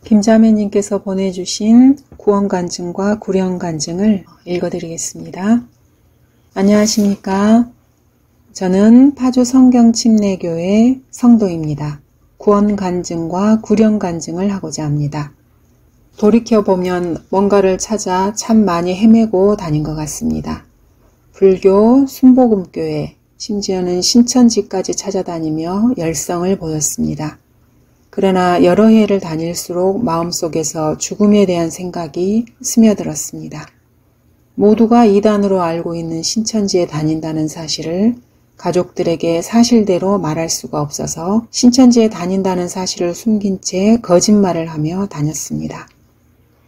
김자매님께서 보내주신 구원간증과 구령간증을 읽어드리겠습니다. 안녕하십니까. 저는 파주 성경침례교회 성도입니다. 구원간증과 구령간증을 하고자 합니다. 돌이켜보면 뭔가를 찾아 참 많이 헤매고 다닌 것 같습니다. 불교, 순복음교회, 심지어는 신천지까지 찾아다니며 열성을 보였습니다. 그러나 여러 해를 다닐수록 마음속에서 죽음에 대한 생각이 스며들었습니다. 모두가 이단으로 알고 있는 신천지에 다닌다는 사실을 가족들에게 사실대로 말할 수가 없어서 신천지에 다닌다는 사실을 숨긴 채 거짓말을 하며 다녔습니다.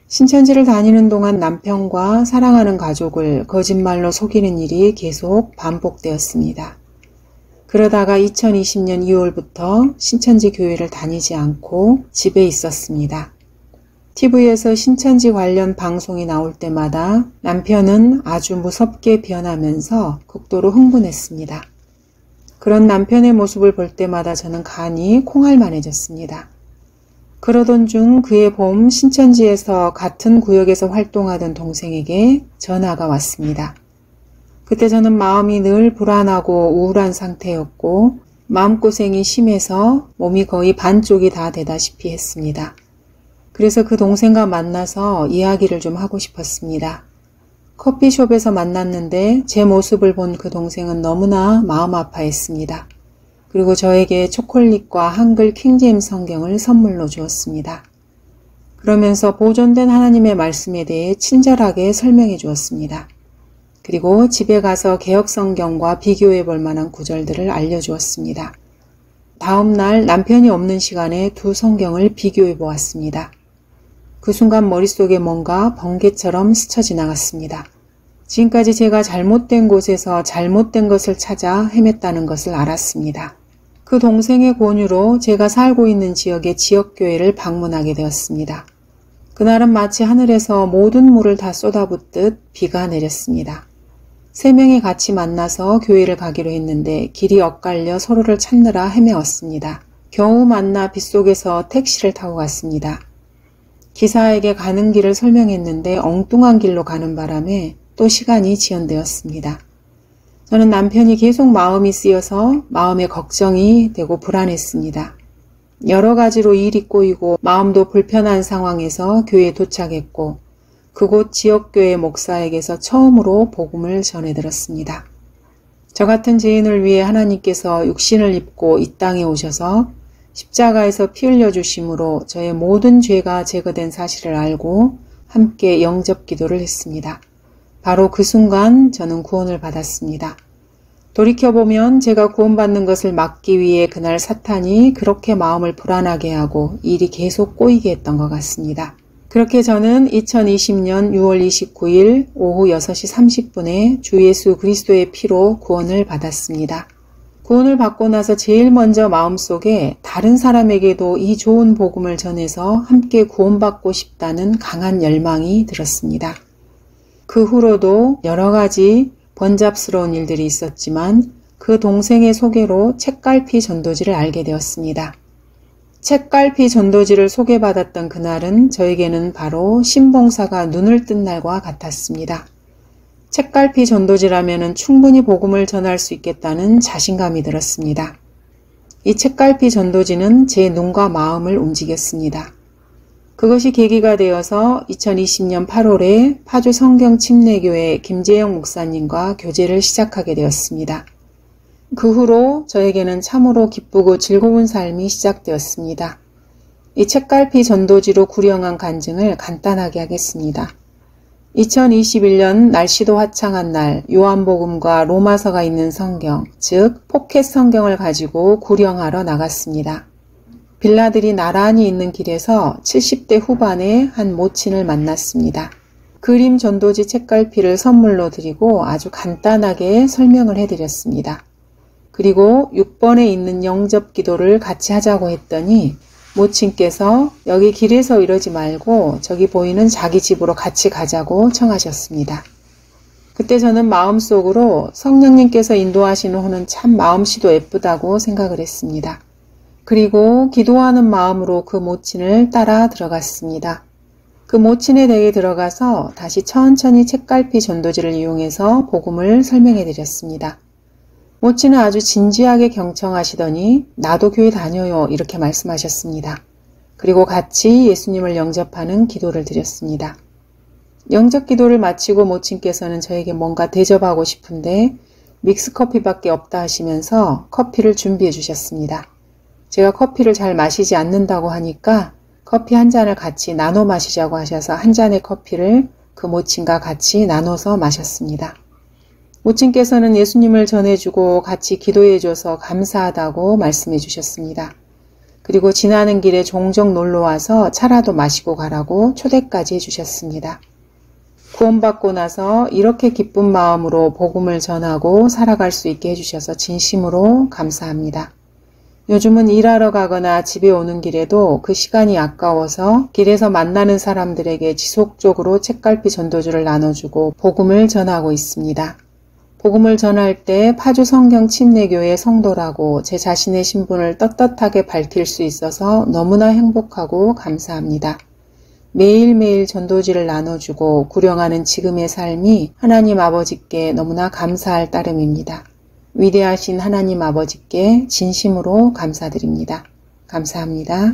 신천지를 다니는 동안 남편과 사랑하는 가족을 거짓말로 속이는 일이 계속 반복되었습니다. 그러다가 2020년 2월부터 신천지 교회를 다니지 않고 집에 있었습니다. TV에서 신천지 관련 방송이 나올 때마다 남편은 아주 무섭게 변하면서 극도로 흥분했습니다. 그런 남편의 모습을 볼 때마다 저는 간이 콩알만해졌습니다. 그러던 중 그해 봄 신천지에서 같은 구역에서 활동하던 동생에게 전화가 왔습니다. 그때 저는 마음이 늘 불안하고 우울한 상태였고 마음고생이 심해서 몸이 거의 반쪽이 다 되다시피 했습니다. 그래서 그 동생과 만나서 이야기를 좀 하고 싶었습니다. 커피숍에서 만났는데 제 모습을 본 그 동생은 너무나 마음 아파했습니다. 그리고 저에게 초콜릿과 한글 킹제임스 성경을 선물로 주었습니다. 그러면서 보존된 하나님의 말씀에 대해 친절하게 설명해 주었습니다. 그리고 집에 가서 개역성경과 비교해 볼 만한 구절들을 알려주었습니다. 다음 날 남편이 없는 시간에 두 성경을 비교해 보았습니다. 그 순간 머릿속에 뭔가 번개처럼 스쳐 지나갔습니다. 지금까지 제가 잘못된 곳에서 잘못된 것을 찾아 헤맸다는 것을 알았습니다. 그 동생의 권유로 제가 살고 있는 지역의 지역교회를 방문하게 되었습니다. 그날은 마치 하늘에서 모든 물을 다 쏟아붓듯 비가 내렸습니다. 3명이 같이 만나서 교회를 가기로 했는데 길이 엇갈려 서로를 찾느라 헤매었습니다. 겨우 만나 빗속에서 택시를 타고 갔습니다. 기사에게 가는 길을 설명했는데 엉뚱한 길로 가는 바람에 또 시간이 지연되었습니다. 저는 남편이 계속 마음이 쓰여서 마음에 걱정이 되고 불안했습니다. 여러 가지로 일이 꼬이고 마음도 불편한 상황에서 교회에 도착했고 그곳 지역교회 목사에게서 처음으로 복음을 전해들었습니다. 저 같은 죄인을 위해 하나님께서 육신을 입고 이 땅에 오셔서 십자가에서 피 흘려주심으로 저의 모든 죄가 제거된 사실을 알고 함께 영접 기도를 했습니다. 바로 그 순간 저는 구원을 받았습니다. 돌이켜보면 제가 구원받는 것을 막기 위해 그날 사탄이 그렇게 마음을 불안하게 하고 일이 계속 꼬이게 했던 것 같습니다. 그렇게 저는 2020년 6월 29일 오후 6시 30분에 주 예수 그리스도의 피로 구원을 받았습니다. 구원을 받고 나서 제일 먼저 마음속에 다른 사람에게도 이 좋은 복음을 전해서 함께 구원받고 싶다는 강한 열망이 들었습니다. 그 후로도 여러 가지 번잡스러운 일들이 있었지만 그 동생의 소개로 책갈피 전도지를 알게 되었습니다. 책갈피 전도지를 소개받았던 그날은 저에게는 바로 신봉사가 눈을 뜬 날과 같았습니다. 책갈피 전도지라면 충분히 복음을 전할 수 있겠다는 자신감이 들었습니다. 이 책갈피 전도지는 제 눈과 마음을 움직였습니다. 그것이 계기가 되어서 2020년 8월에 파주 성경침례교회 김재영 목사님과 교제를 시작하게 되었습니다. 그 후로 저에게는 참으로 기쁘고 즐거운 삶이 시작되었습니다. 이 책갈피 전도지로 구령한 간증을 간단하게 하겠습니다. 2021년 날씨도 화창한 날 요한복음과 로마서가 있는 성경, 즉 포켓 성경을 가지고 구령하러 나갔습니다. 빌라들이 나란히 있는 길에서 70대 후반의 한 모친을 만났습니다. 그림 전도지 책갈피를 선물로 드리고 아주 간단하게 설명을 해드렸습니다. 그리고 6번에 있는 영접 기도를 같이 하자고 했더니 모친께서 여기 길에서 이러지 말고 저기 보이는 자기 집으로 같이 가자고 청하셨습니다. 그때 저는 마음속으로 성령님께서 인도하시는 호는 참 마음씨도 예쁘다고 생각을 했습니다. 그리고 기도하는 마음으로 그 모친을 따라 들어갔습니다. 그 모친의 댁에 들어가서 다시 천천히 책갈피 전도지를 이용해서 복음을 설명해 드렸습니다. 모친은 아주 진지하게 경청하시더니 나도 교회 다녀요 이렇게 말씀하셨습니다. 그리고 같이 예수님을 영접하는 기도를 드렸습니다. 영접 기도를 마치고 모친께서는 저에게 뭔가 대접하고 싶은데 믹스커피밖에 없다 하시면서 커피를 준비해 주셨습니다. 제가 커피를 잘 마시지 않는다고 하니까 커피 한 잔을 같이 나눠 마시자고 하셔서 한 잔의 커피를 그 모친과 같이 나눠서 마셨습니다. 모친께서는 예수님을 전해주고 같이 기도해줘서 감사하다고 말씀해 주셨습니다. 그리고 지나는 길에 종종 놀러와서 차라도 마시고 가라고 초대까지 해주셨습니다. 구원받고 나서 이렇게 기쁜 마음으로 복음을 전하고 살아갈 수 있게 해주셔서 진심으로 감사합니다. 요즘은 일하러 가거나 집에 오는 길에도 그 시간이 아까워서 길에서 만나는 사람들에게 지속적으로 책갈피 전도주를 나눠주고 복음을 전하고 있습니다. 복음을 전할 때 파주 성경 침례교회 성도라고 제 자신의 신분을 떳떳하게 밝힐 수 있어서 너무나 행복하고 감사합니다. 매일매일 전도지를 나눠주고 구령하는 지금의 삶이 하나님 아버지께 너무나 감사할 따름입니다. 위대하신 하나님 아버지께 진심으로 감사드립니다. 감사합니다.